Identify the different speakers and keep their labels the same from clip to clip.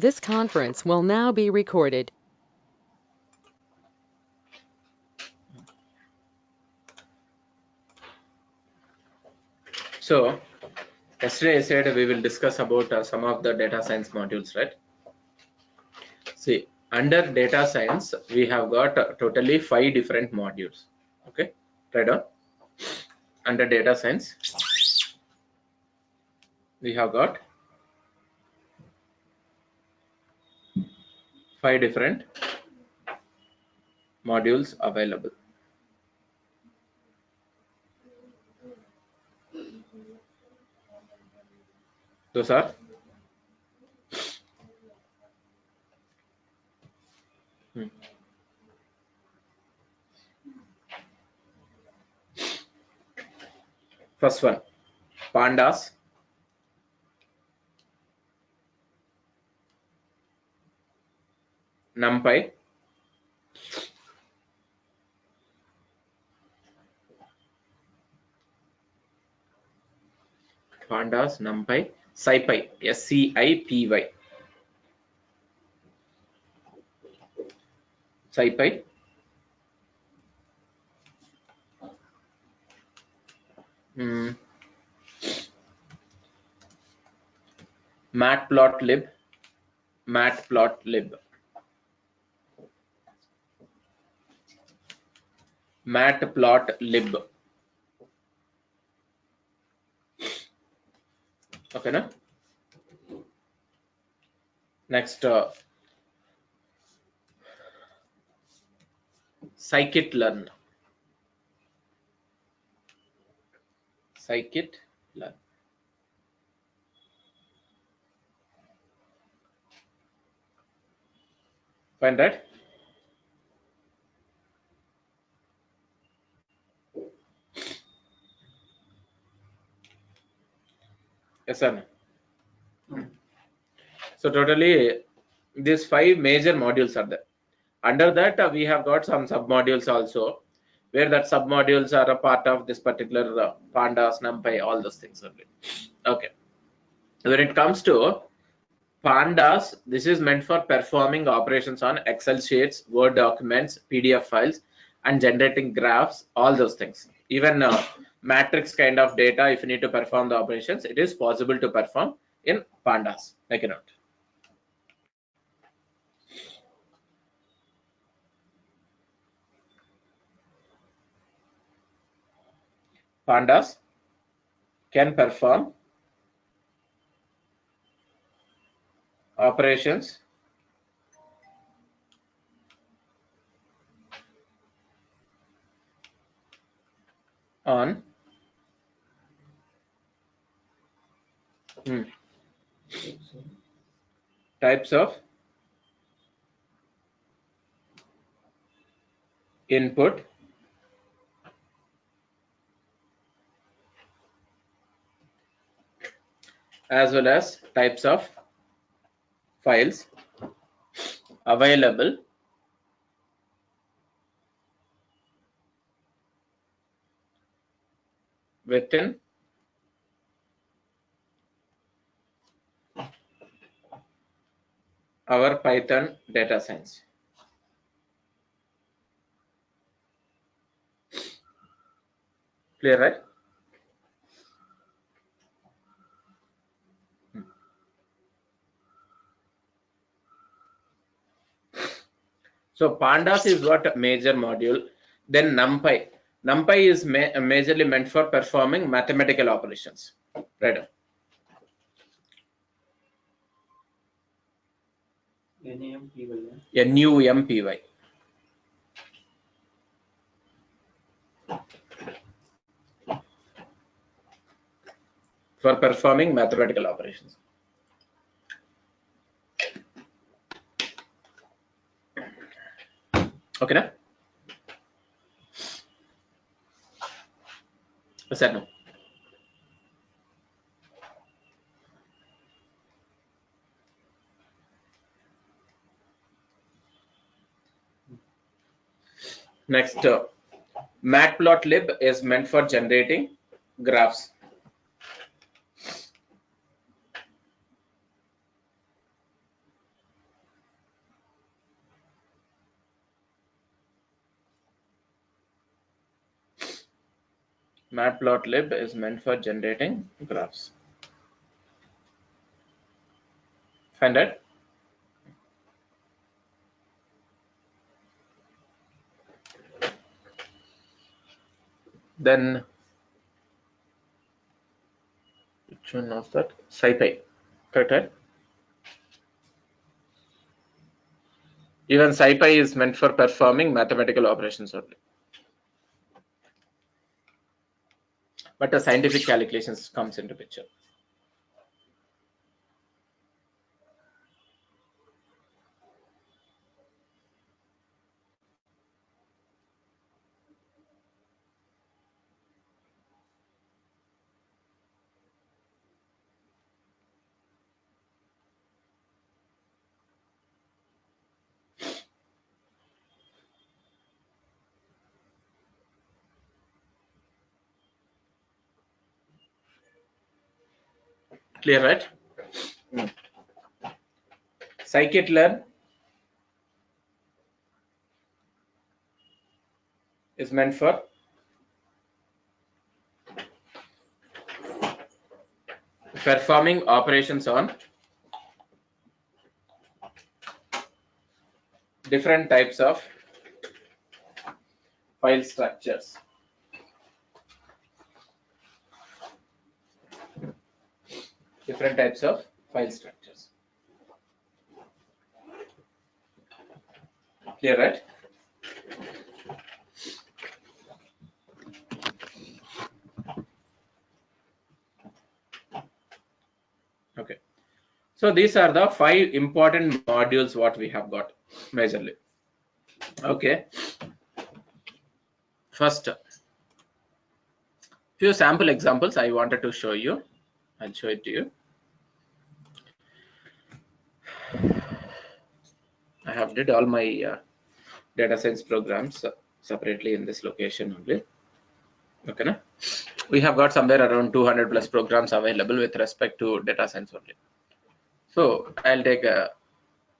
Speaker 1: This conference will now be recorded.
Speaker 2: So yesterday I said we will discuss about some of the data science modules, right? See, under data science we have got totally 5 different modules. Okay, right on. Under data science we have got 5 different modules available. Those are first one, pandas, numpy, scipy, scipy, scipy, mm, matplotlib, matplotlib, matplotlib. Okay, na? Next, scikit-learn, scikit-learn. Find that? Yes or no? So totally these 5 major modules are there. Under that we have got some sub modules also, where that sub modules are a part of this particular pandas, numpy, all those things only. Okay, when it comes to pandas, this is meant for performing operations on Excel sheets, Word documents, PDF files, and generating graphs, all those things. Even matrix kind of data, if you need to perform the operations, it is possible to perform in pandas. Make a note. Pandas can perform operations on types of input as well as types of files available within our Python data science. Clear, right? So pandas is what major module. Then numpy. Numpy is majorly meant for performing mathematical operations. Right. NUMPY. For performing mathematical operations. Okay, na? Yes or no? Next, matplotlib is meant for generating graphs. Matplotlib is meant for generating graphs. Find it. Then which one was that? SciPy. Correct, right? Even SciPy is meant for performing mathematical operations only. But the scientific calculations comes into picture. Clear, right? Scikit-learn is meant for performing operations on different types of file structures. Different types of file structures. Clear, right? Okay. So these are the 5 important modules what we have got majorly. Okay. First, few sample examples I wanted to show you. I'll show it to you. I have did all my data science programs separately in this location only. Okay, na? We have got somewhere around 200 plus programs available with respect to data science only. So I'll take a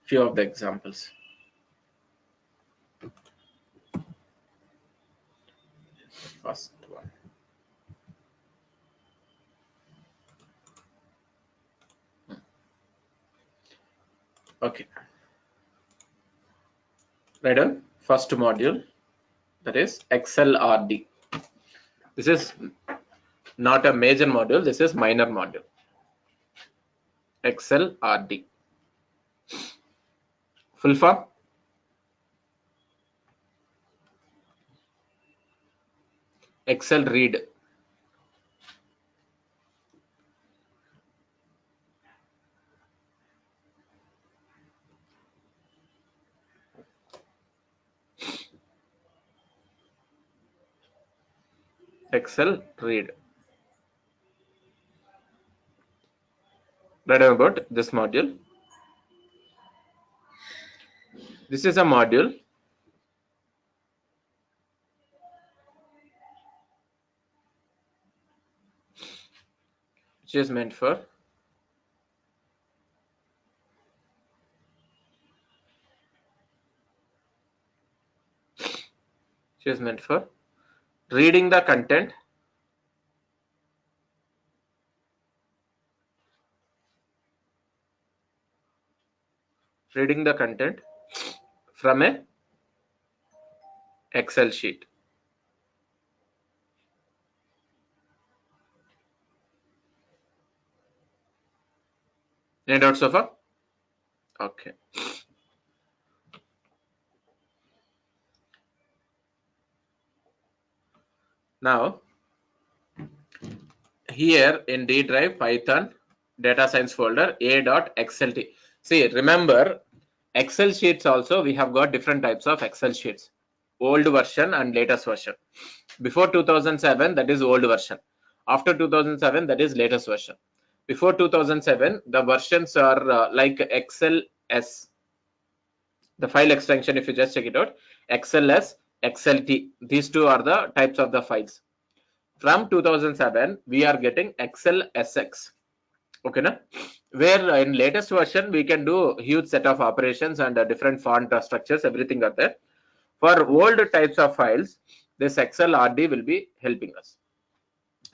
Speaker 2: few of the examples. First one. Okay. Right on. First module, that is XLRD. This is not a major module, this is minor module. XLRD. Full form? Excel read. Excel read. Right about this module. This is a module which is meant for reading the content from a Excel sheet. Any doubts so far? Okay. Now, here in D drive Python data science folder a.xlt. See, remember Excel sheets also we have got different types of Excel sheets. Old version and latest version. Before 2007, that is old version. After 2007, that is latest version. Before 2007, the versions are like XLS. The file extension, if you just check it out, XLS, XLT. These two are the types of the files. From 2007, we are getting XLSX. Okay, na? Where in latest version we can do huge set of operations and different font structures, everything are there. For old types of files, this XLRD will be helping us.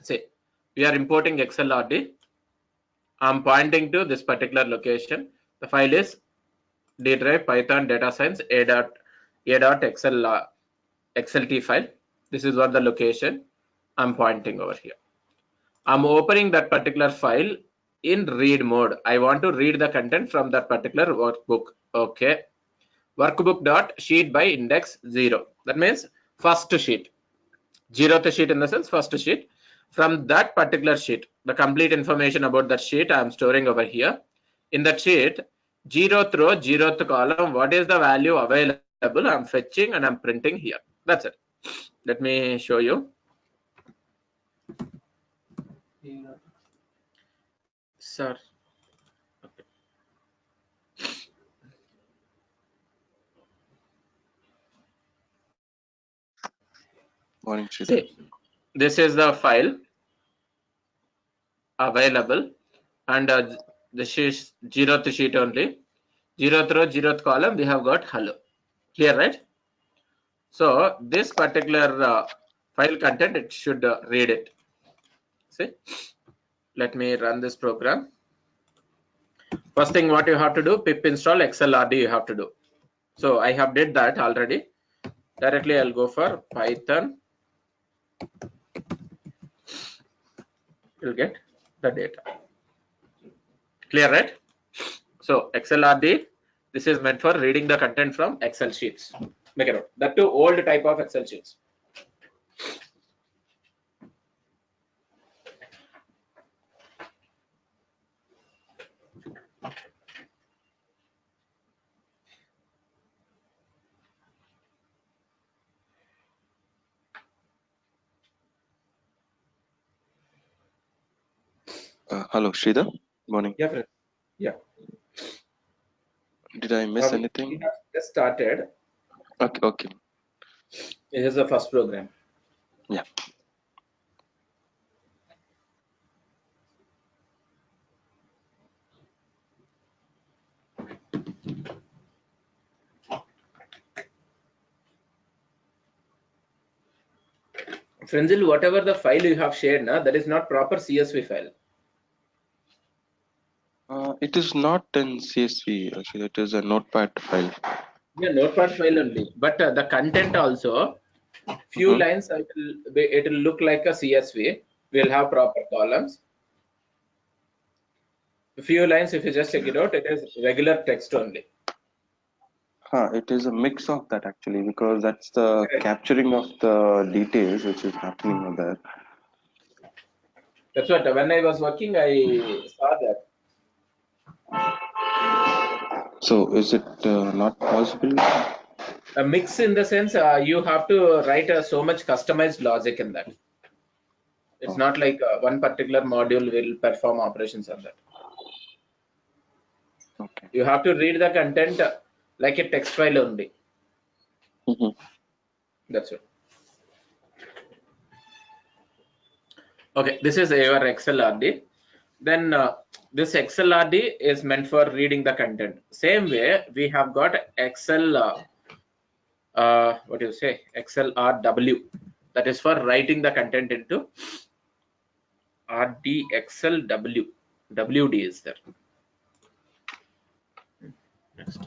Speaker 2: Say we are importing XLRD. I'm pointing to this particular location. The file is D drive Python data science a.xlt file. This is what the location I'm pointing over here. I'm opening that particular file in read mode. I want to read the content from that particular workbook. Okay. Workbook dot sheet by index 0. That means first sheet. 0th sheet in the sense first sheet. From that particular sheet, the complete information about that sheet I am storing over here. In that sheet, 0th row, 0th column, what is the value available? I'm fetching and I'm printing here. That's it. Let me show you. Sir. Okay.
Speaker 3: Morning, Sridhar.
Speaker 2: See, this is the file available, and the sheet, 0th sheet only. 0th row, 0th column, we have got hello. Clear, right? So this particular file content, it should read it. See, let me run this program. First thing what you have to do, pip install XLRD you have to do. So I have did that already. Directly I'll go for Python. You'll get the data. Clear, right? So XLRD, this is meant for reading the content from Excel sheets. Make a note. That too old type of Excel sheets.
Speaker 3: Hello, Sridhar. Morning.
Speaker 2: Yeah, friend. Yeah.
Speaker 3: Did I miss
Speaker 2: We
Speaker 3: anything?
Speaker 2: have just started.
Speaker 3: Okay, okay.
Speaker 2: This is the first program.
Speaker 3: Yeah.
Speaker 2: Frenzil, whatever the file you have shared, that is not proper CSV file.
Speaker 3: It is not in CSV, actually. It is a notepad file.
Speaker 2: Yeah, notepad file only. But the content also, few
Speaker 3: Mm-hmm.
Speaker 2: lines, it will look like a CSV. We'll have proper columns. A few lines, if you just check it out, it is regular text only.
Speaker 3: It is a mix of that, actually, because that's the capturing of the details which is happening over there.
Speaker 2: That's what, when I was working, I saw that.
Speaker 3: So, is it not possible?
Speaker 2: A mix in the sense, you have to write so much customized logic in that. It's
Speaker 3: Oh,
Speaker 2: not like one particular module will perform operations on that.
Speaker 3: okay.
Speaker 2: You have to read the content like a text file only.
Speaker 3: Mm-hmm.
Speaker 2: That's it. Okay, this is your XLRD. Then this XLRD is meant for reading the content. Same way, we have got Excel, what do you say, XLRW. That is for writing the content into RDXLW. WD is there. Next.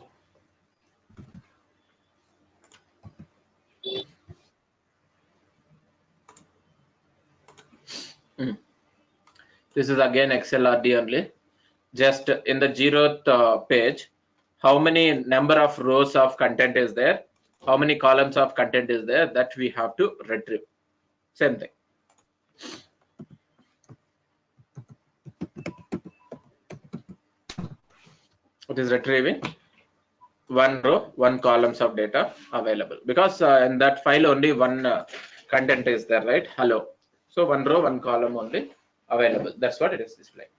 Speaker 2: This is again XLRD only. Just in the 0th page, how many number of rows of content is there, how many columns of content is there, that we have to retrieve. Same thing. It is retrieving one row, one columns of data available, because in that file only one content is there, right? Hello. So one row, one column only available. That's what it is displaying.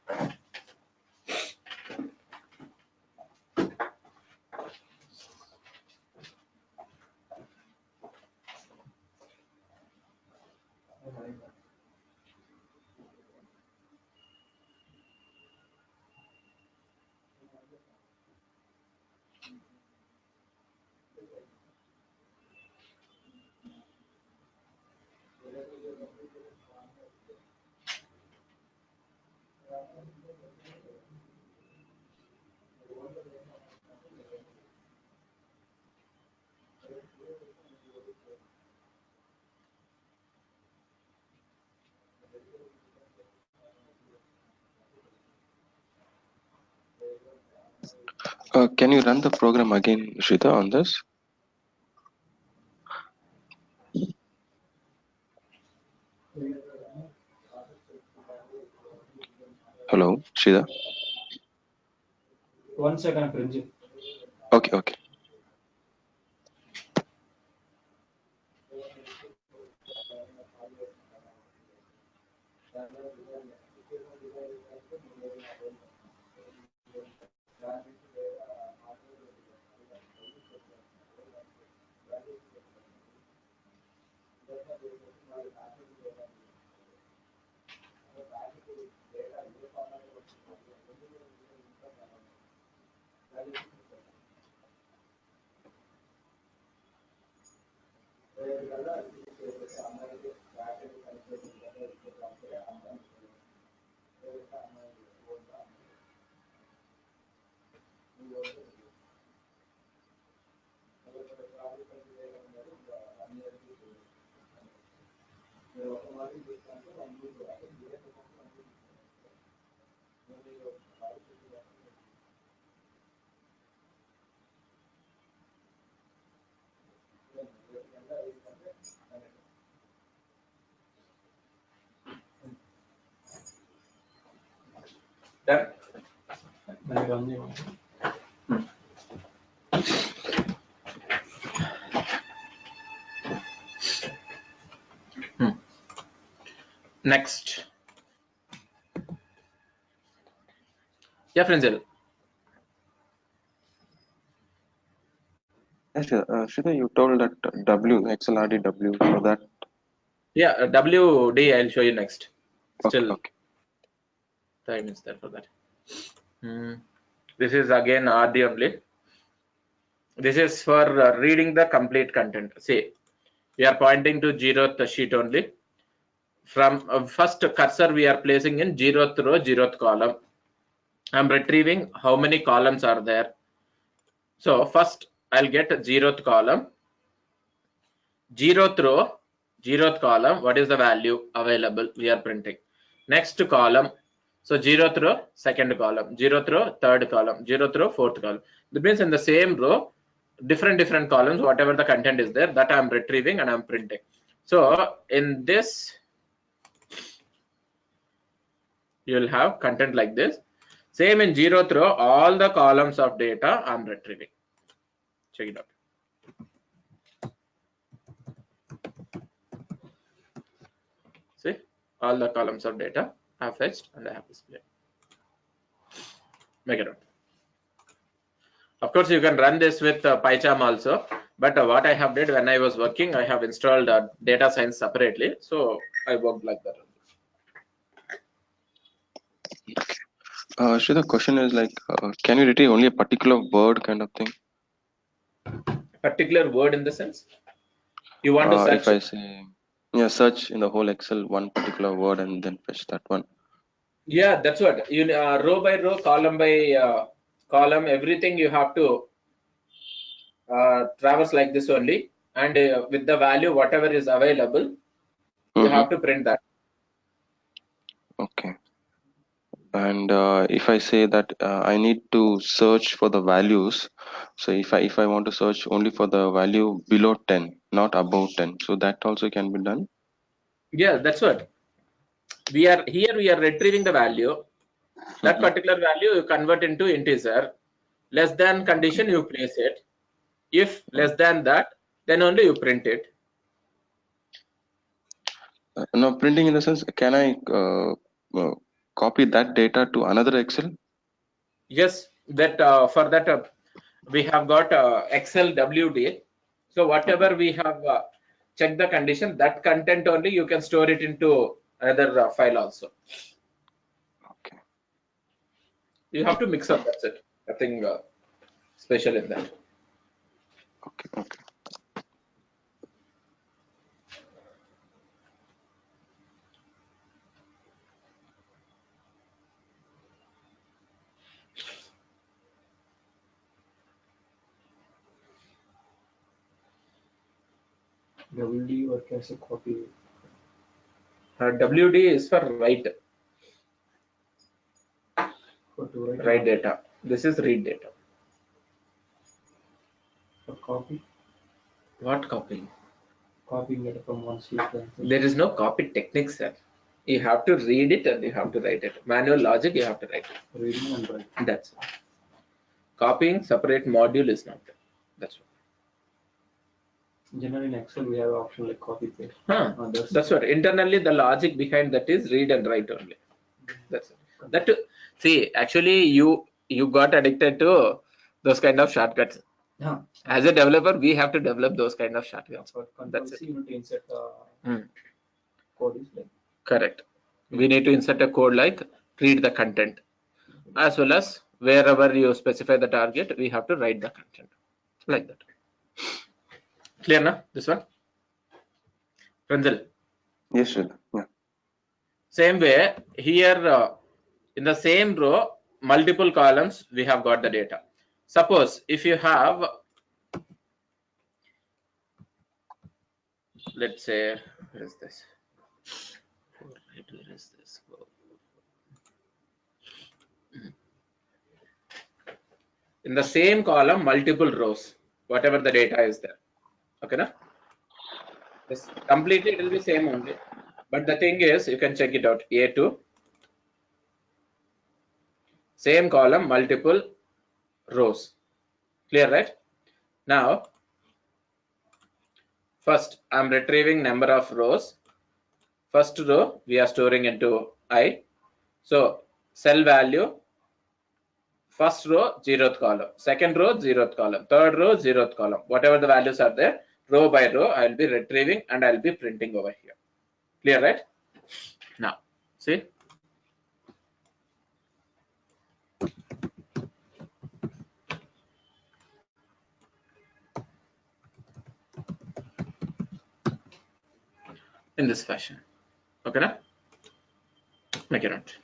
Speaker 3: Can you run the program again, Shrita, on this? Hello, Shrita.
Speaker 4: 1 second, Frenzil.
Speaker 3: Okay, okay.
Speaker 2: Done. Next. Yeah, Frenzil.
Speaker 3: Yes, Shrita, you told that XLRDW, so that.
Speaker 2: Yeah, WD I'll show you next.
Speaker 3: Okay,
Speaker 2: Still
Speaker 3: okay.
Speaker 2: time is there for that. This is again RD only. This is for reading the complete content. See, we are pointing to zeroth sheet only. From first cursor we are placing in zeroth row, zeroth column. I'm retrieving how many columns are there. So first I'll get zeroth column, zeroth row, zeroth column. What is the value available? We are printing. Next column. So zeroth row, second column, zeroth row, third column, zeroth row, fourth column. That means in the same row, different columns, whatever the content is there, that I'm retrieving and I'm printing. So in this, you'll have content like this. Same in zeroth row, all the columns of data I'm retrieving. Check it out. See, all the columns of data I have fetched and I have displayed. Make it out. Of course, you can run this with PyCharm also, but what I have did when I was working, I have installed data science separately, so I worked like that.
Speaker 3: Shrita, the question is like, can you retrieve only a particular word kind of thing?
Speaker 2: Particular word in the sense you want to
Speaker 3: If
Speaker 2: search.
Speaker 3: I say, yeah, search in the whole Excel one particular word and then fetch that one.
Speaker 2: Yeah, that's what you row by row, column by column, everything you have to traverse like this only, and with the value whatever is available, you have to print that.
Speaker 3: Okay. And if I say that I need to search for the values, so if I want to search only for the value below 10, not above 10, so that also can be done.
Speaker 2: Yeah, that's what we are here. We are retrieving the value. That particular value you convert into integer. Less than condition you place it. If less than that, then only you print it.
Speaker 3: Now printing in the sense, can I copy that data to another Excel?
Speaker 2: Yes, that for that we have got Excel WD. So whatever we have checked the condition, that content only you can store it into another file also.
Speaker 3: Okay.
Speaker 2: You have to mix up. That's it. Nothing special in that.
Speaker 3: Okay. Okay.
Speaker 4: WD or कैसे copy?
Speaker 2: WD is for write
Speaker 4: For to write
Speaker 2: data. This is read data.
Speaker 4: Copy.
Speaker 2: What copying?
Speaker 4: Copying it from one sheet.
Speaker 2: There is no copy technique, sir. You have to read it and you have to write it. Manual logic, you have to write it.
Speaker 4: Reading and writing.
Speaker 2: That's it. Copying separate module is not there. That's what.
Speaker 4: Generally in Excel we have option like copy paste.
Speaker 2: That's what. Internally, the logic behind that is read and write only. That's it. That too, see, actually, you got addicted to those kind of shortcuts.
Speaker 4: Yeah.
Speaker 2: As a developer, we have to develop those kind of shortcuts.
Speaker 4: But Control
Speaker 2: That's
Speaker 4: C
Speaker 2: it.
Speaker 4: you need to insert code is like.
Speaker 2: Correct. We need to insert a code like read the content, as well as wherever you specify the target, we have to write the content like that. Clear now? This one, Frenzil.
Speaker 3: Yes, sir. Yeah.
Speaker 2: Same way here, in the same row, multiple columns, we have got the data. Suppose if you have, let's say, where is this? Where is this? In the same column, multiple rows, whatever the data is there. Okay, na? This completely it will be same only. But the thing is, you can check it out. A2, same column, multiple rows. Clear, right? Now, first I'm retrieving number of rows. First row we are storing into I. So cell value, first row 0th column, second row 0th column, third row 0th column. Whatever the values are there, row by row, I will be retrieving and I will be printing over here. Clear, right? Now, see. In this fashion. Okay, now? Make it out.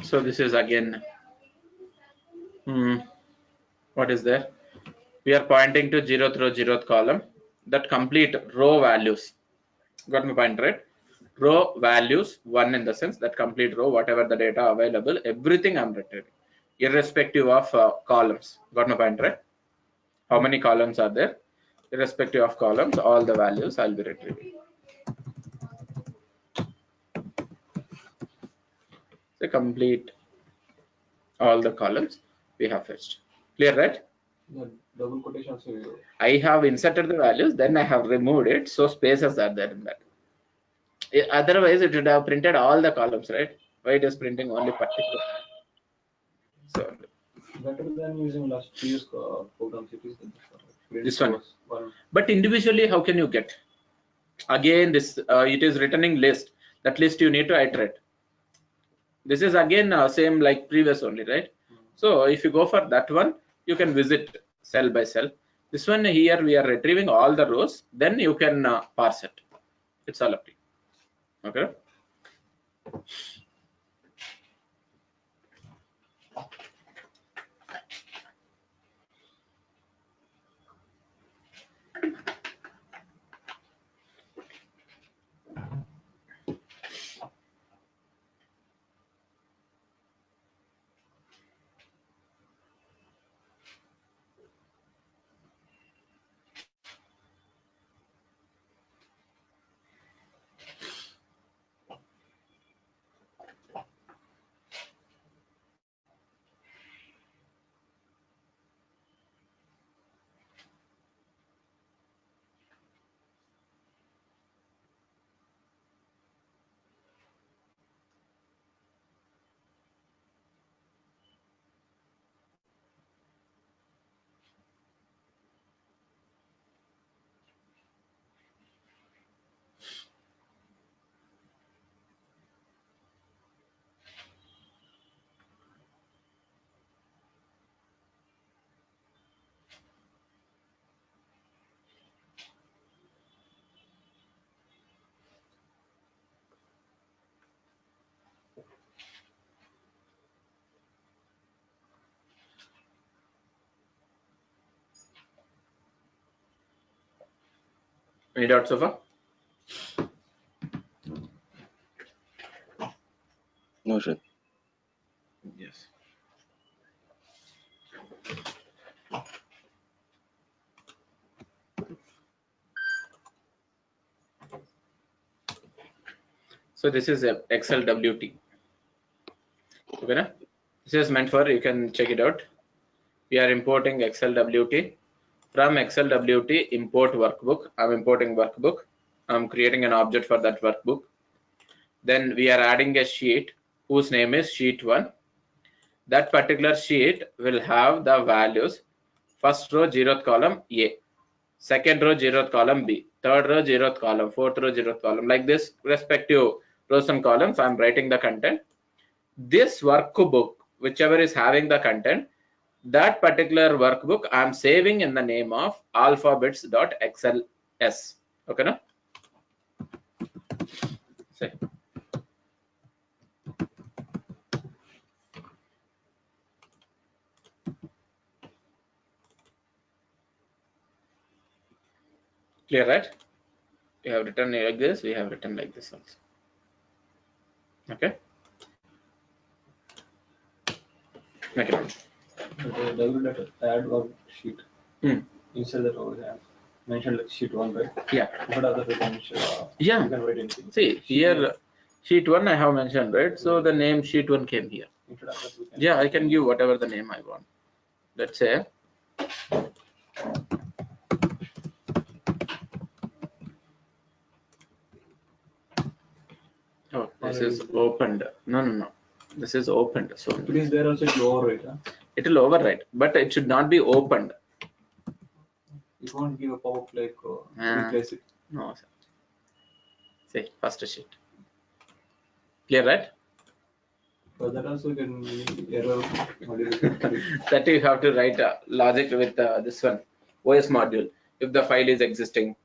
Speaker 2: So this is again, what is there? We are pointing to 0th row, 0th column. That complete row values. Got my point, right? Row values, one in the sense that complete row, whatever the data available, everything I'm retrieving, irrespective of columns. Got my point, right? How many columns are there? Irrespective of columns, all the values I'll be retrieving. So complete all the columns we have fetched. Clear, right?
Speaker 4: The double quotations.
Speaker 2: I have inserted the values, then I have removed it, so spaces are there in that. Otherwise, it would have printed all the columns, right? Why it is printing only particular? So
Speaker 4: Better than using last previous programs. It is
Speaker 2: this one.
Speaker 4: one.
Speaker 2: But individually, how can you get? Again, this it is returning list. That list you need to iterate. This is again same like previous only, right? So if you go for that one, you can visit cell by cell. This one here we are retrieving all the rows. Then you can parse it. It's all up to you. Okay. Any doubts so far?
Speaker 3: No, sir.
Speaker 2: Yes. So this is a Excel WT. Okay, na? This is meant for, you can check it out. We are importing Excel WT. From Excel WT, import workbook. I'm importing workbook. I'm creating an object for that workbook. Then we are adding a sheet whose name is sheet 1. That particular sheet will have the values. First row, 0th column, A. Second row, 0th column, B. Third row, 0th column. Fourth row, 0th column. Like this, respective rows and columns, I'm writing the content. This workbook, whichever is having the content, that particular workbook I'm saving in the name of alphabets.xls. Okay, no? Say. Clear, right? We have written like this, we have written like this also. Okay. Make it.
Speaker 4: The double letter add worksheet. Instead that we have mentioned like sheet 1, right?
Speaker 2: Yeah.
Speaker 4: What other we can
Speaker 2: Yeah.
Speaker 4: you can write anything.
Speaker 2: See here, sheet 1 I have mentioned, right? So the name sheet 1 came here. Yeah, I can give whatever the name I want. Let's say oh, this is opened. No. This is opened. So
Speaker 4: it is there also to overwrite. Huh?
Speaker 2: It will overwrite, but it should not be opened.
Speaker 4: It won't give a pop-up like replace it.
Speaker 2: No, sir. See, first sheet. Clear, right?
Speaker 4: But that also can error.
Speaker 2: That you have to write a logic with this one, OS module. If the file is existing,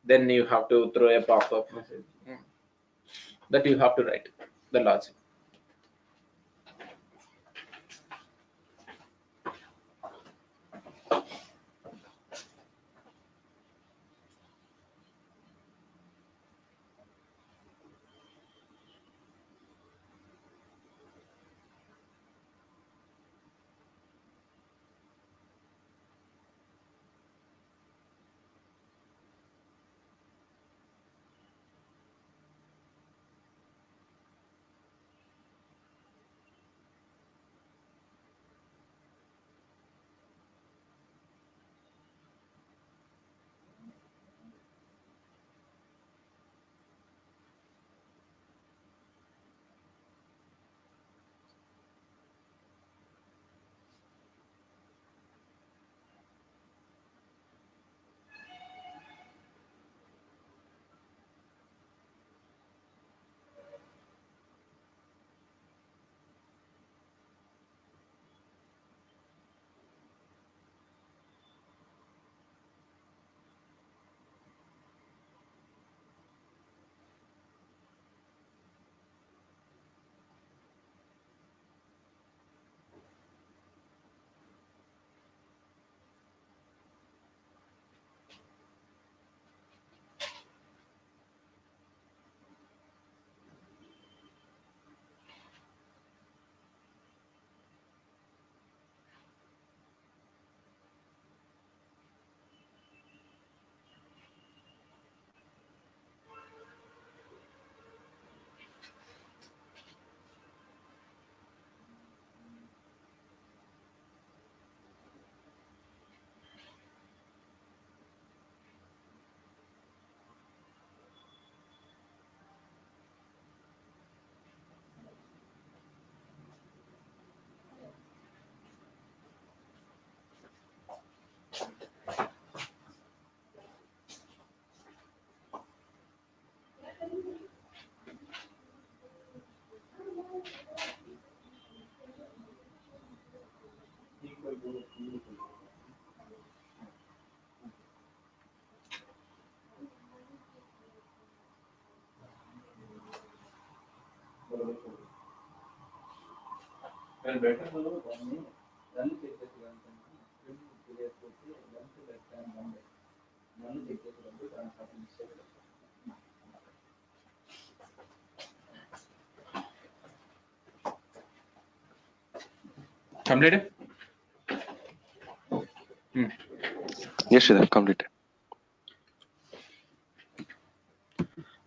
Speaker 2: then you have to throw a pop-up. That you have to write the logic. Completed?
Speaker 3: Yes, Sridhar, completed.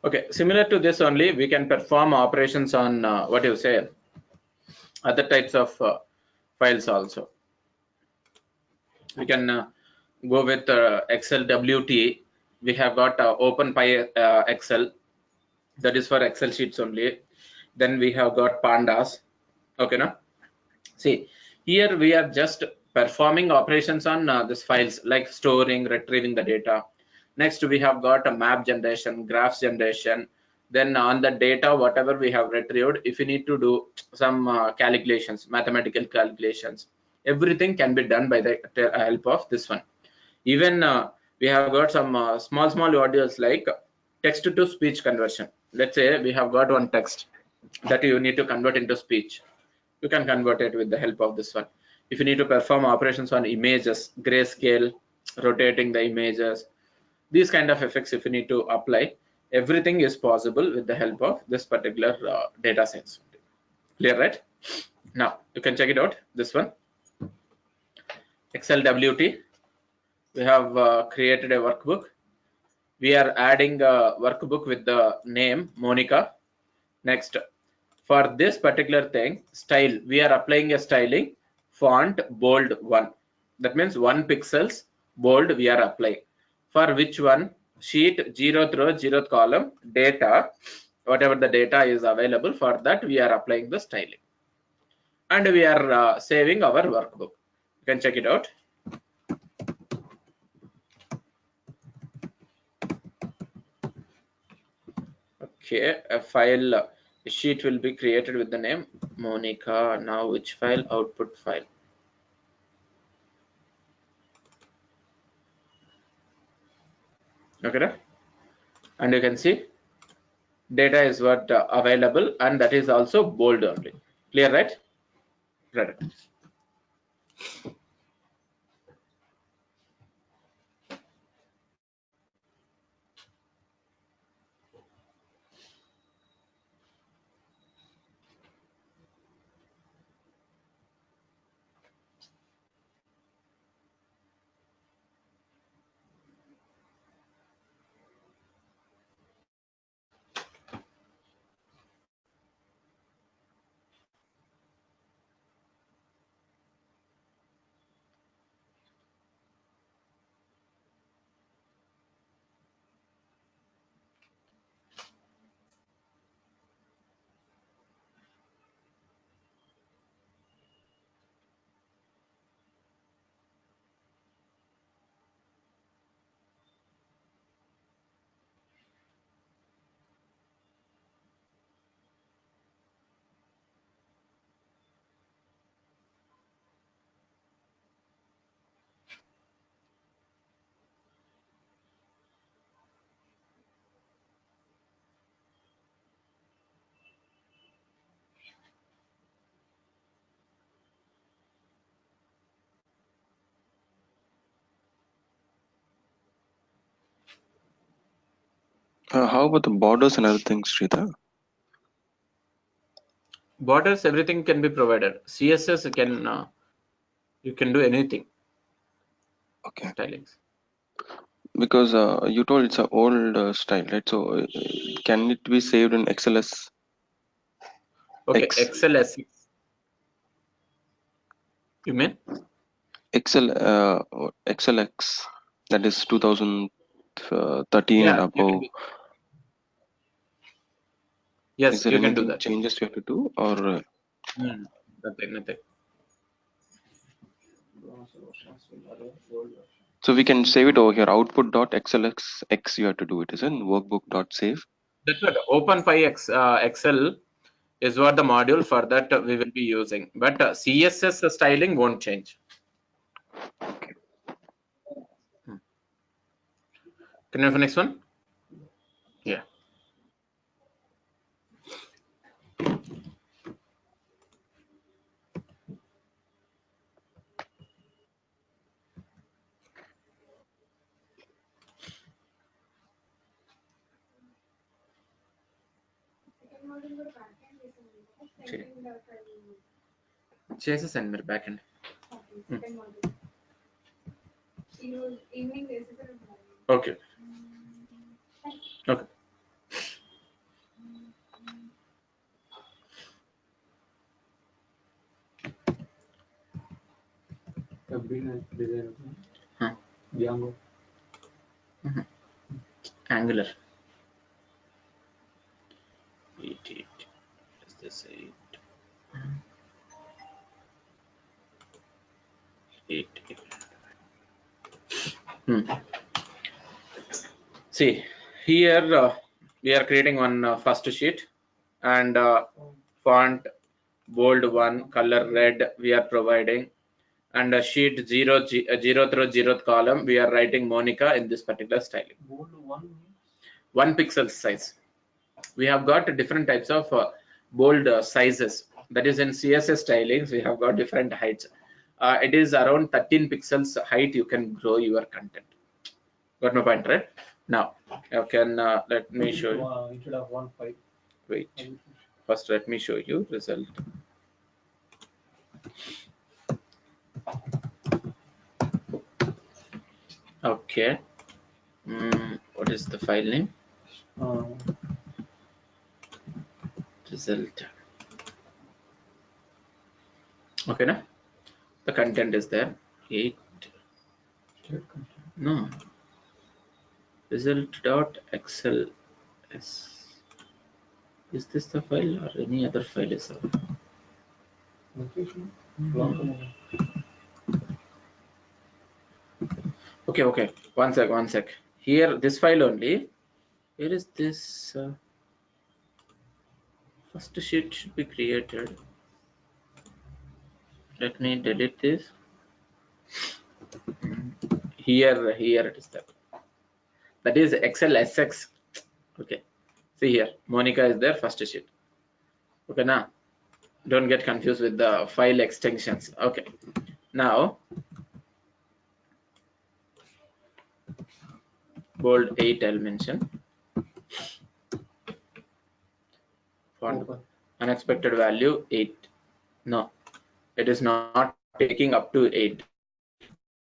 Speaker 2: Okay, similar to this only, we can perform operations on what you say, other types of files also. We can go with Excel WT. We have got OpenPy Excel, that is for Excel sheets only. Then we have got pandas. Okay, now see here we are just performing operations on this files like storing, retrieving the data. Next we have got a map generation, graphs generation. Then on the data whatever we have retrieved, if you need to do some calculations, mathematical calculations, everything can be done by the help of this one. Even we have got some small modules like text to speech conversion. Let's say we have got one text that you need to convert into speech. You can convert it with the help of this one. If you need to perform operations on images, grayscale, rotating the images, these kind of effects if you need to apply, everything is possible with the help of this particular data science. Clear, right? Now you can check it out, this one, Excel WT. We have created a workbook. We are adding a workbook with the name Monica. Next, for this particular thing, style, we are applying a styling, font bold 1. That means 1 pixels bold we are applying. For which one? Sheet 0th row, 0th column, data, whatever the data is available, for that we are applying the styling. And we are saving our workbook. You can check it out. Okay, a file, a sheet will be created with the name Monica. Now which file? Output file. Okay, and you can see data is what available, and that is also bold only. Clear, right? Right.
Speaker 3: How about the borders and other things, Sridhar?
Speaker 2: Borders, everything can be provided. CSS can you can do anything.
Speaker 3: Okay.
Speaker 2: Stylings.
Speaker 3: Because you told it's an old style, right? So can it be saved in XLS?
Speaker 2: Okay,
Speaker 3: X.
Speaker 2: XLS. You mean?
Speaker 3: XLX, that is 2013 and
Speaker 2: Yeah, you can
Speaker 3: above.
Speaker 2: do. Yes,
Speaker 3: Is there
Speaker 2: you can do
Speaker 3: anything
Speaker 2: that.
Speaker 3: changes we have to do, or
Speaker 2: Nothing.
Speaker 3: so we can save it over here? Output.xlx you have to do it, isn't workbook.save?
Speaker 2: That's what OpenPy Excel is what the module for that we will be using. But CSS styling won't change. Can you have the next one? Yeah. చేసేసాను మీరు back end. Okay okay angular 88 is this 8 see here we are creating one first sheet and font bold one, color red we are providing, and a sheet 0 through 0th column we are writing Monica in this particular styling.
Speaker 4: Bold
Speaker 2: 1 pixel size. We have got different types of bold sizes. That is, in CSS stylings we have got different heights. It is around 13 pixels height you can grow your content. Got my point, right? Now you can let me show you.
Speaker 4: Instead of 1.5.
Speaker 2: Wait, first let me show you result. Okay, what is the file name? Result. Okay, now the content is there. 8 no result.xls. Is this the file or any other file is there? Okay, one sec. Here this file only. Where is this first sheet should be created. Let me delete this. Here it is there. That is XLSX. Okay, see here Monica is there, first sheet. Okay, now don't get confused with the file extensions. Okay, now bold 8 I'll mention. Font unexpected value 8. No, it is not taking up to 8.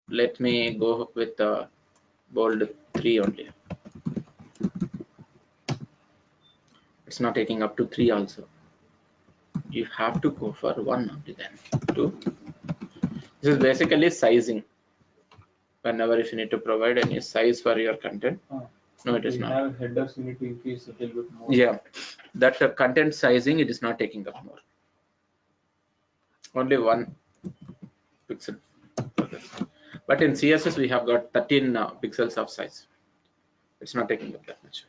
Speaker 2: Let me go with bold 3 only. It's not taking up to 3 also. You have to go for 1 only, then 2. This is basically sizing. Whenever if you need to provide any size for your content. No, it is not.
Speaker 4: Have headers, you need to increase a little bit more.
Speaker 2: Yeah, that content sizing, it is not taking up more. Only 1 pixel. But in CSS we have got 13 pixels of size. It's not taking up that much.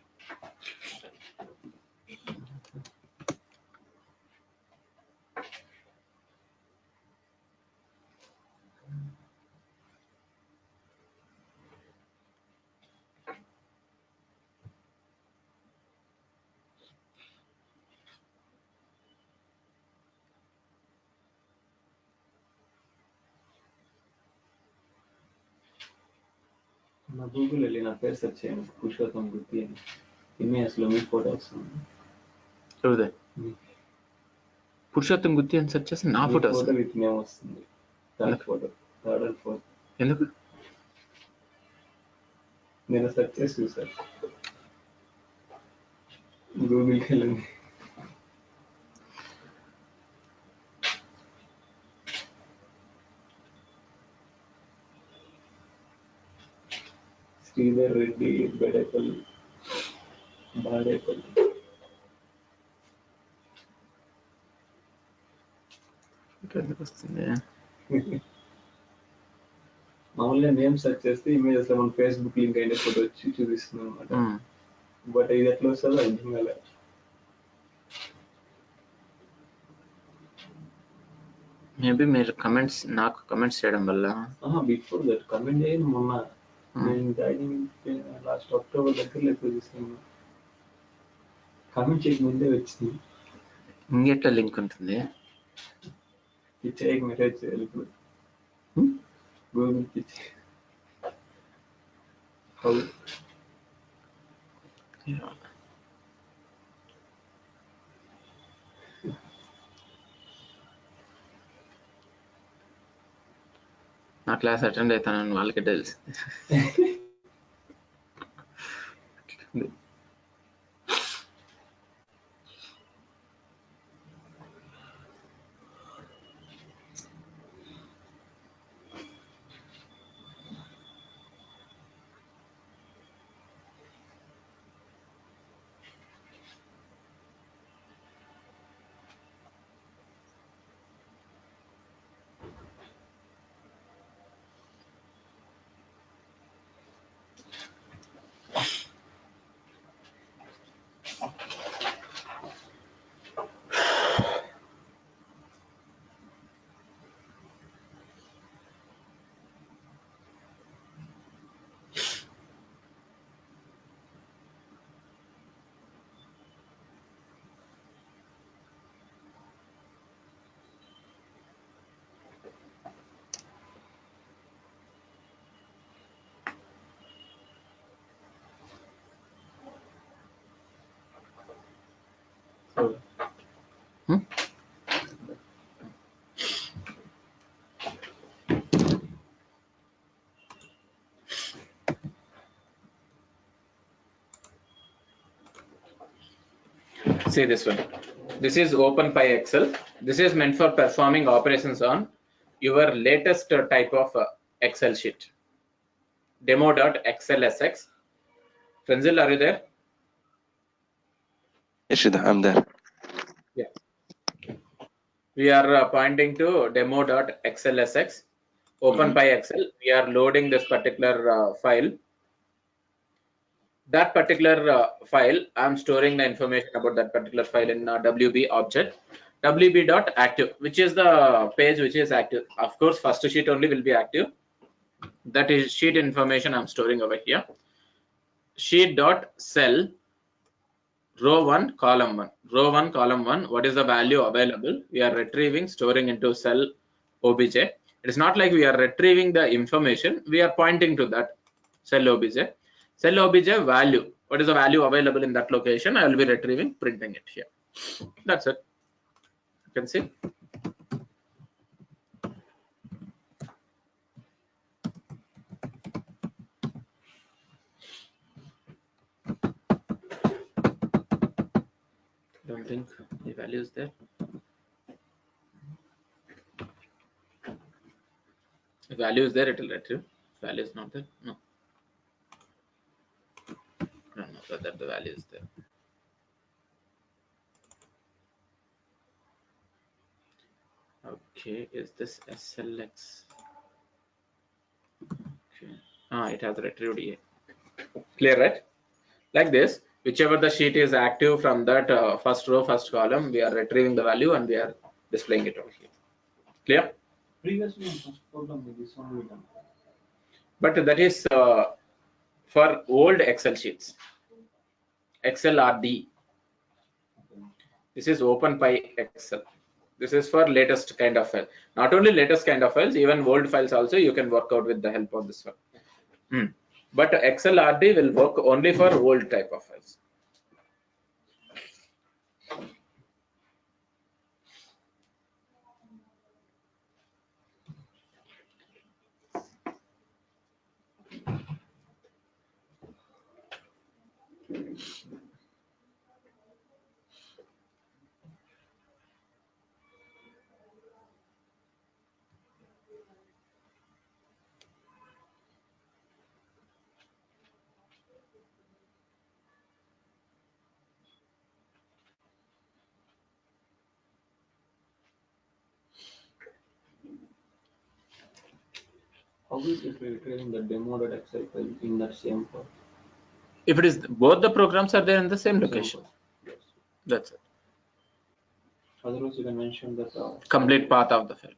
Speaker 4: నా Google వెళ్ళి నా పేరు search చేయండి, పురుషోత్తం గుత్తి అని. Image లో మీ photo వస్తుంది.
Speaker 2: చూదే పురుషోత్తం గుత్తి అని search చేసి నా ఫోటో వస్తుంది.
Speaker 4: విత్ నేమ్ వస్తుంది. Third and fourth.
Speaker 2: ఎందుకు?
Speaker 4: నేను సెర్చ్ చేసి చూసాను. గూగుల్కి వెళ్ళండి. శ్రీధర్ రెడ్డి బెడేపల్లి బాడేపల్లి.
Speaker 2: ఎందుకు వస్తుంది?
Speaker 4: మామూలుగా నేమ్ సెర్చ్ చేస్తే ఇమేజెస్ లో మన ఫేస్బుక్ లింక్ అయిన ఫోటో వచ్చి చూపిస్తుంది అనమాట. బట్ ఇది ఎట్లా వస్తుందో అర్థం కాలే.
Speaker 2: మేబీ మీరు కమెంట్స్ నాకు కమెంట్స్ చేయడం వల్ల.
Speaker 4: బిఫోర్ దట్ కమెంట్ చేయను. మొన్న నేను జాయినింగ్ లాస్ట్ అక్టోబర్ దగ్గరలో ఎప్పుడు చూసాను. కమెంట్ చేయక ముందే వచ్చింది.
Speaker 2: ఇంకెట్లా లింక్ ఉంటుంది?
Speaker 4: పిచ్చాయికి మెసేజ్ చేయాలి ఇప్పుడు. గూగుల్ పిచ్చి.
Speaker 2: క్లాస్ అటెండ్ అవుతానని వాళ్ళకి తెలుసు. See this one. This is OpenPy Excel. This is meant for performing operations on your latest type of Excel sheet. Demo.xlsx. Frenzil, are you there?
Speaker 3: Yes, Shridhar, I'm there.
Speaker 2: Yeah. We are pointing to demo.xlsx. OpenPy Excel. We are loading this particular file. That particular file, I'm storing the information about that particular file in WB object, wb.active, which is the page which is active. Of course, first sheet only will be active. That is sheet information I'm storing over here. Sheet.cell, row 1, column 1. Row 1, column 1, what is the value available? We are retrieving, storing into cell obj. It is not like we are retrieving the information, we are pointing to that cell obj. Cell obj value, what is the value available in that location? I will be retrieving, printing it here. That's it. You can see. Don't think the value is there. If value is there, it will retrieve. If value is not there, no. No, whether the value is there. Okay, is this SLX? Okay. It has retrieved here. Clear, right? Like this, whichever the sheet is active from that first row, first column, we are retrieving the value and we are displaying it over here. Clear?
Speaker 4: Previously, on first program, this one we done.
Speaker 2: But that is for old Excel sheets. Excel RD. This is OpenPy Excel. This is for latest kind of file. Not only latest kind of files, even old files also you can work out with the help of this one. But Excel RD will work only for old type of files.
Speaker 4: How is it retrieving the demo.xl file in that same file?
Speaker 2: If it is both the programs are there in the same location.
Speaker 4: Yes.
Speaker 2: That's it.
Speaker 4: Otherwise, you can mention that
Speaker 2: Complete path of the file.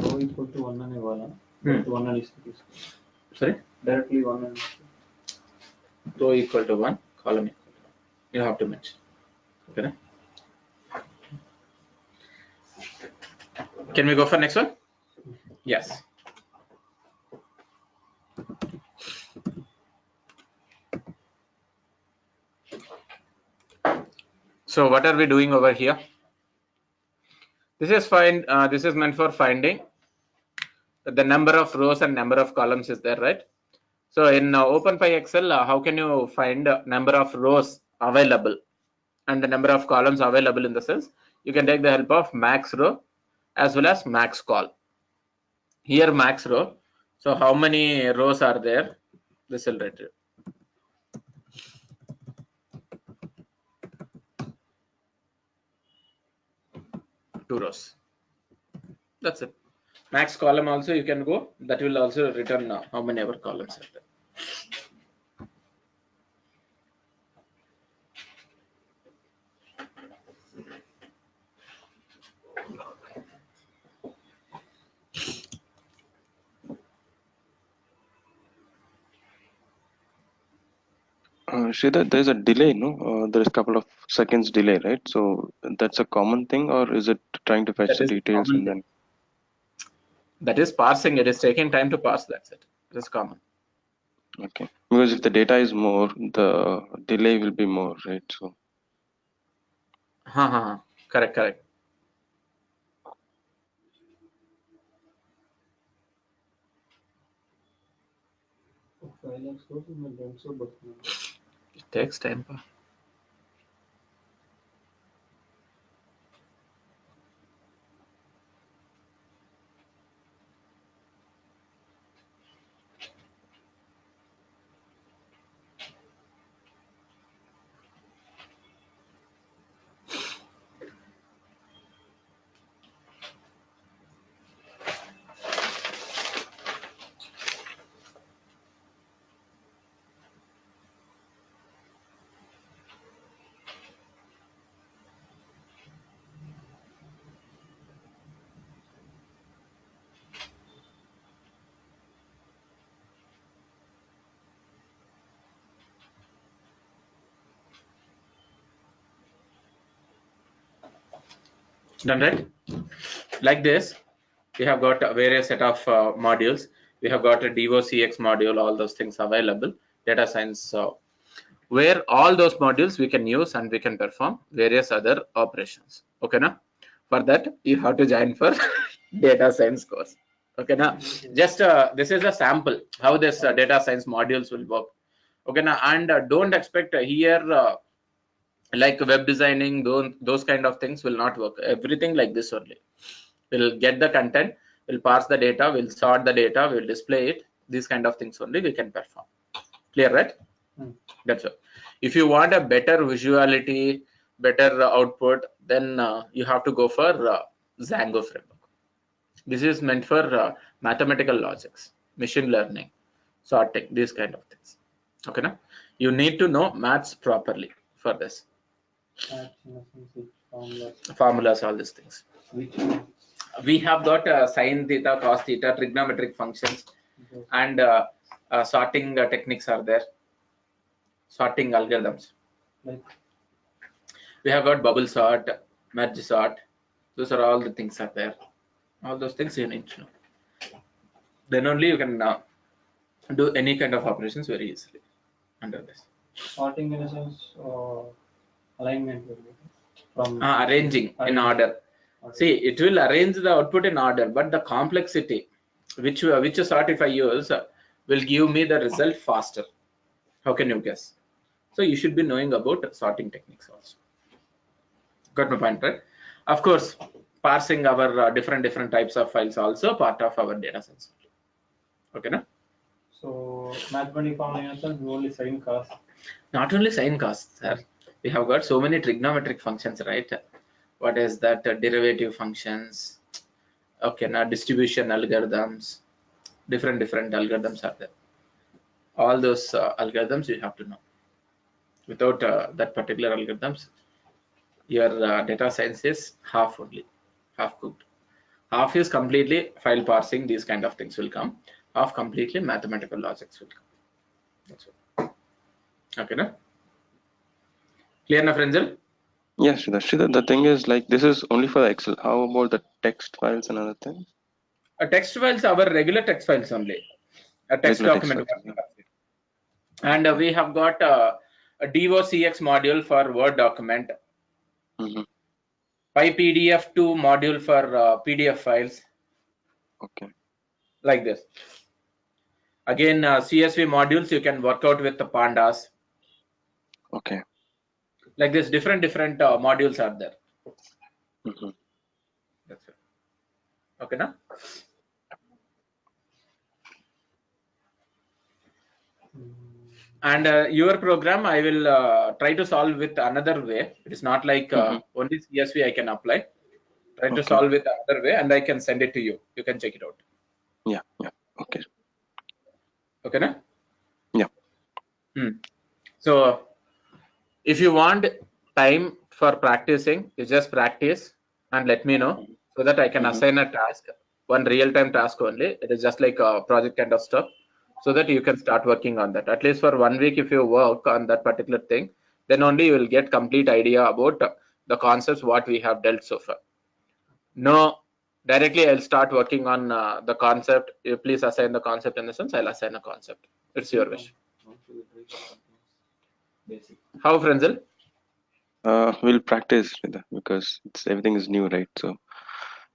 Speaker 4: Row equal to 1 అనే ఇవ్వాలా? To 1 అని ఇస్తే తీసుకో.
Speaker 2: Sorry?
Speaker 4: Directly 1 అని ఇస్తే.
Speaker 2: Row equal to 1, column equal to 1. You have to mention. Okay. Can we go for next one? Yes. So what are we doing over here? This is meant for finding the number of rows and number of columns is there, right? So in OpenPyXL, how can you find number of rows available and the number of columns available? In the sense, you can take the help of max row as well as max col. Here max row, so how many rows are there? This will retrieve 2 rows. That's it. Max column also you can go, that will also return how many ever columns are there.
Speaker 3: Sridhar, there's a delay, no? There is a couple of seconds delay, right? So that's a common thing, or is it trying to fetch
Speaker 2: That
Speaker 3: the
Speaker 2: is
Speaker 3: details
Speaker 2: common
Speaker 3: and then?
Speaker 2: That is parsing. It is taking time to parse. That's it. It is common.
Speaker 3: Okay, because if the data is more, the delay will be more, right? So
Speaker 2: Correct.
Speaker 4: File export and then so but
Speaker 2: It takes time. Done, right? Like this, we have got a various set of modules. We have got a DOCX module, all those things available, data science, where all those modules we can use and we can perform various other operations. Okay, now for that you have to join for data science course. Okay, now just this is a sample how this data science modules will work. Okay, now and don't expect here like web designing, those kind of things will not work. Everything like this only. We'll get the content, we'll parse the data, we'll sort the data, we'll display it. These kind of things only we can perform. Clear, right? That's all. If you want a better visuality, better output, then you have to go for Django framework. This is meant for mathematical logics, machine learning, sorting, these kind of things. Okay, now you need to know maths properly for this. Formulas, all these things. We have got sine theta, cos theta, trigonometric functions, and sorting techniques are there. Sorting algorithms. We have got bubble sort, merge sort. Those are all the things are there. All those things you need to know. Then only you can do any kind of operations very easily under this.
Speaker 4: Sorting in a sense, alignment from
Speaker 2: arranging in order. See, it will arrange the output in order, but the complexity, which sort if I use, will give me the result faster. How can you guess? So you should be knowing about sorting techniques also. Got my point, right? Of course, parsing our different types of files also part of our data science. Okay, na?
Speaker 4: So mathematics formula only sin cos.
Speaker 2: Not only sine cos, sir. We have got so many trigonometric functions, right? What is that? Derivative functions. Okay, now distribution algorithms. Different algorithms are there. All those algorithms you have to know. Without that particular algorithms, your data science is half only, half cooked. Half is completely file parsing. These kind of things will come. Half completely mathematical logics will come. That's it. Okay, na? Clear na, Frenzil?
Speaker 3: Yes, Sridhar, the thing is like this is only for Excel. How about the text files and other things?
Speaker 2: A text files, our regular text files only. A text
Speaker 3: Regular text
Speaker 2: document.
Speaker 3: files. Yeah.
Speaker 2: And we have got a DOCX module for Word document.
Speaker 3: Mm-hmm.
Speaker 2: PyPDF2 module for PDF files.
Speaker 3: Okay.
Speaker 2: Like this. Again, CSV modules you can work out with the pandas.
Speaker 3: Okay.
Speaker 2: Like this, different modules are there.
Speaker 3: Mm-hmm.
Speaker 2: That's it. Okay, na? And your program, I will try to solve with another way. It is not like only CSV I can apply. Try to solve with another way, and I can send it to you. You can check it out.
Speaker 3: Yeah. Okay.
Speaker 2: Okay, na?
Speaker 3: Yeah.
Speaker 2: So, if you want time for practicing, you just practice and let me know so that I can assign a task, one real-time task only. It is just like a project kind of stuff, so that you can start working on that. At least for 1 week, if you work on that particular thing, then only you will get complete idea about the concepts what we have dealt so far. No, directly I'll start working on the concept. You please assign the concept in the sense I'll assign a concept. It's your wish.
Speaker 4: Basic.
Speaker 2: How, Frenzil?
Speaker 3: We'll practice because everything is new, right? So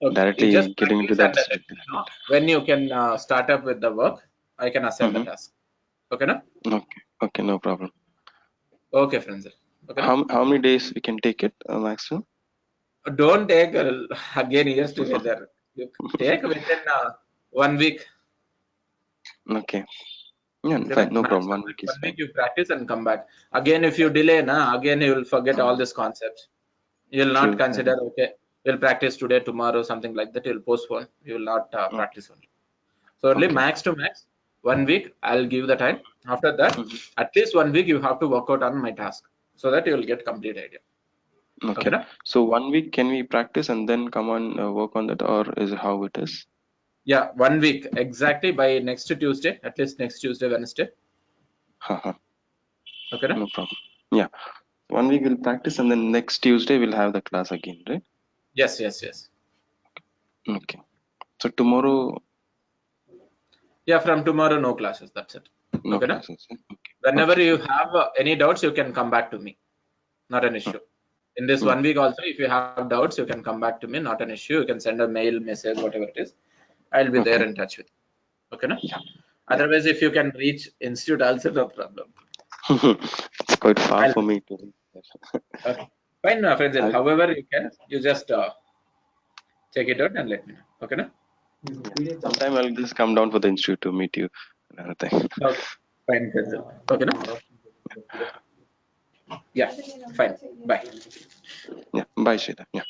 Speaker 2: Okay.
Speaker 3: directly
Speaker 2: You just
Speaker 3: getting into
Speaker 2: practice
Speaker 3: that.
Speaker 2: and let me know when you can start up with the work. I can assign the task. Okay, na?
Speaker 3: Okay, no problem.
Speaker 2: Okay, Frenzil. Okay, na?
Speaker 3: How many days we can take it maximum?
Speaker 2: Don't take again years together. You take within 1 week.
Speaker 3: Okay. Yeah,
Speaker 2: Okay,
Speaker 3: fine, no problem.
Speaker 2: maximum
Speaker 3: 1 week is
Speaker 2: 1 week
Speaker 3: fine.
Speaker 2: you practice and come back. Again, if you delay, again you will forget all these concepts. You will not
Speaker 3: True.
Speaker 2: consider, okay, we'll practice today, tomorrow, something like that. You'll postpone. You will not practice only. So only max to max 1 week I'll give the time. After that, at least 1 week you have to work out on my task so that you will get complete idea.
Speaker 3: Okay.
Speaker 2: Okay,
Speaker 3: So 1 week can we practice and then come on work on that, or is it how it is?
Speaker 2: yeah, 1 week exactly by next Tuesday, at least next Tuesday, Wednesday. Okay,
Speaker 3: No problem. Yeah. 1 week we'll practice and then next Tuesday we'll have the class again, right?
Speaker 2: Yes.
Speaker 3: Okay. So tomorrow,
Speaker 2: Yeah, from tomorrow no classes. That's it.
Speaker 3: no
Speaker 2: Okay,
Speaker 3: classes. Okay.
Speaker 2: whenever
Speaker 3: Okay.
Speaker 2: you have any doubts, you can come back to me. Not an issue. In this
Speaker 3: Yeah.
Speaker 2: 1 week also, if you have doubts, you can come back to me. Not an issue. You can send a mail, message, whatever it is. I'll be there in touch with you. Okay, na?
Speaker 3: Yeah.
Speaker 2: Otherwise, if you can reach institute also, no problem.
Speaker 3: It's quite far for me to.
Speaker 2: Okay. Fine, Frenzil. However you can, you just check it out and let me know. Okay, na?
Speaker 3: Yeah. Sometime I'll just come down for the institute to meet you. Another thing.
Speaker 2: Okay. Fine, Frenzil. Okay, na? Yeah. Fine. Bye.
Speaker 3: Yeah. Bye, Shida. Yeah.